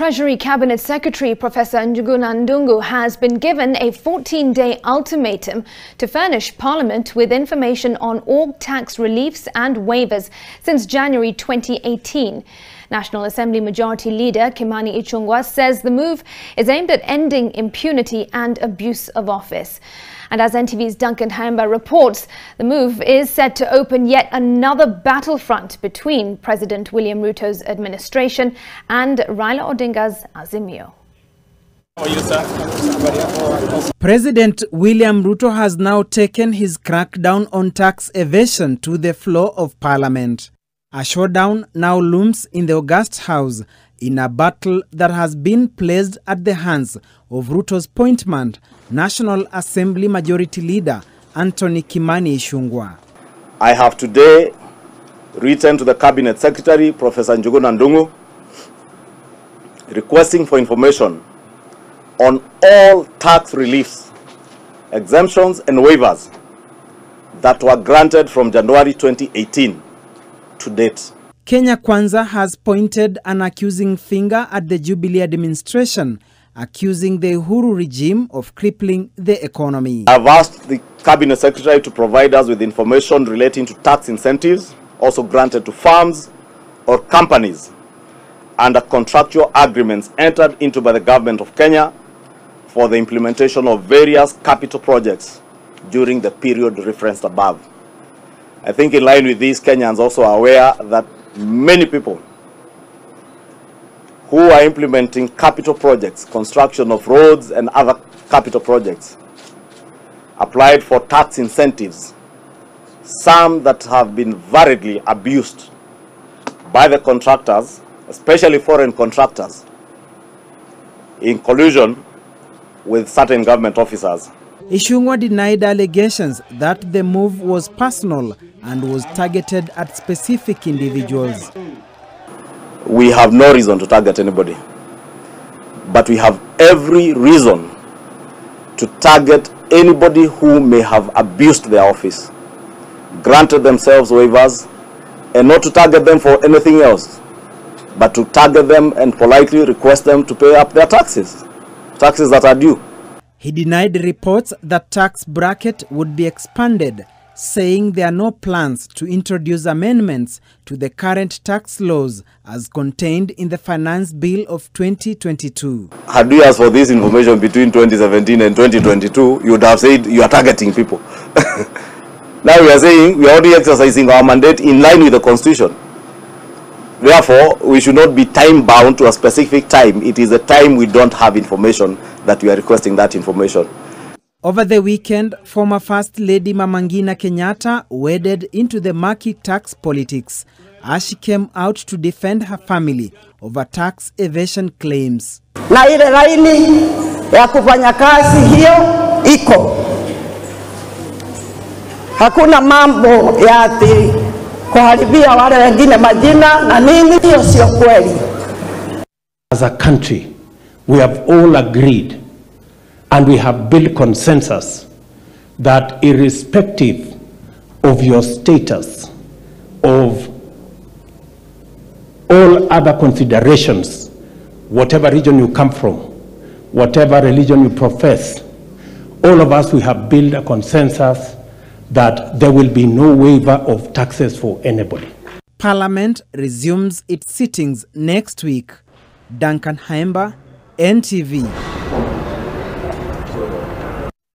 Treasury Cabinet Secretary Professor Njuguna Ndung'u has been given a 14-day ultimatum to furnish Parliament with information on all tax reliefs and waivers since January 2018. National Assembly Majority Leader Kimani Ichungwah says the move is aimed at ending impunity and abuse of office. And as NTV's Duncan Hamba reports, the move is set to open yet another battlefront between President William Ruto's administration and Raila Odinga's Azimio. President William Ruto has now taken his crackdown on tax evasion to the floor of Parliament. A showdown now looms in the August House in a battle that has been placed at the hands of Ruto's appointment, National Assembly Majority Leader Leader Kimani Ichungwah. I have today written to the Cabinet Secretary, Professor Njuguna Ndung'u, requesting for information on all tax reliefs, exemptions and waivers that were granted from January 2018 to date. Kenya Kwanza has pointed an accusing finger at the Jubilee administration, accusing the Uhuru regime of crippling the economy. I've asked the Cabinet Secretary to provide us with information relating to tax incentives also granted to firms or companies under contractual agreements entered into by the government of Kenya for the implementation of various capital projects during the period referenced above. I think in line with this, Kenyans also are aware that many people who are implementing capital projects, construction of roads and other capital projects, applied for tax incentives, some that have been variedly abused by the contractors, especially foreign contractors, in collusion with certain government officers. Ichungwah denied allegations that the move was personal and was targeted at specific individuals. We have no reason to target anybody, but we have every reason to target anybody who may have abused their office, granted themselves waivers, and not to target them for anything else, but to target them and politely request them to pay up their taxes that are due. He denied reports that tax bracket would be expanded, saying there are no plans to introduce amendments to the current tax laws as contained in the Finance Bill of 2022. Had you asked for this information between 2017 and 2022, you would have said you are targeting people. Now we are saying we are already exercising our mandate in line with the Constitution. Therefore, we should not be time-bound to a specific time. It is a time we don't have information that we are requesting that information. Over the weekend, former First Lady Mama Ngina Kenyatta waded into the murky tax politics as she came out to defend her family over tax evasion claims. Na ile laini ya kufanya kazi hiyo iko. Hakuna mambo ya ati kuharibia wale wengine majina na nini, hiyo sio kweli. As a country, we have all agreed and we have built consensus that irrespective of your status, of all other considerations, whatever region you come from, whatever religion you profess, all of us, we have built a consensus that there will be no waiver of taxes for anybody. Parliament resumes its sittings next week. Duncan Hamba, NTV.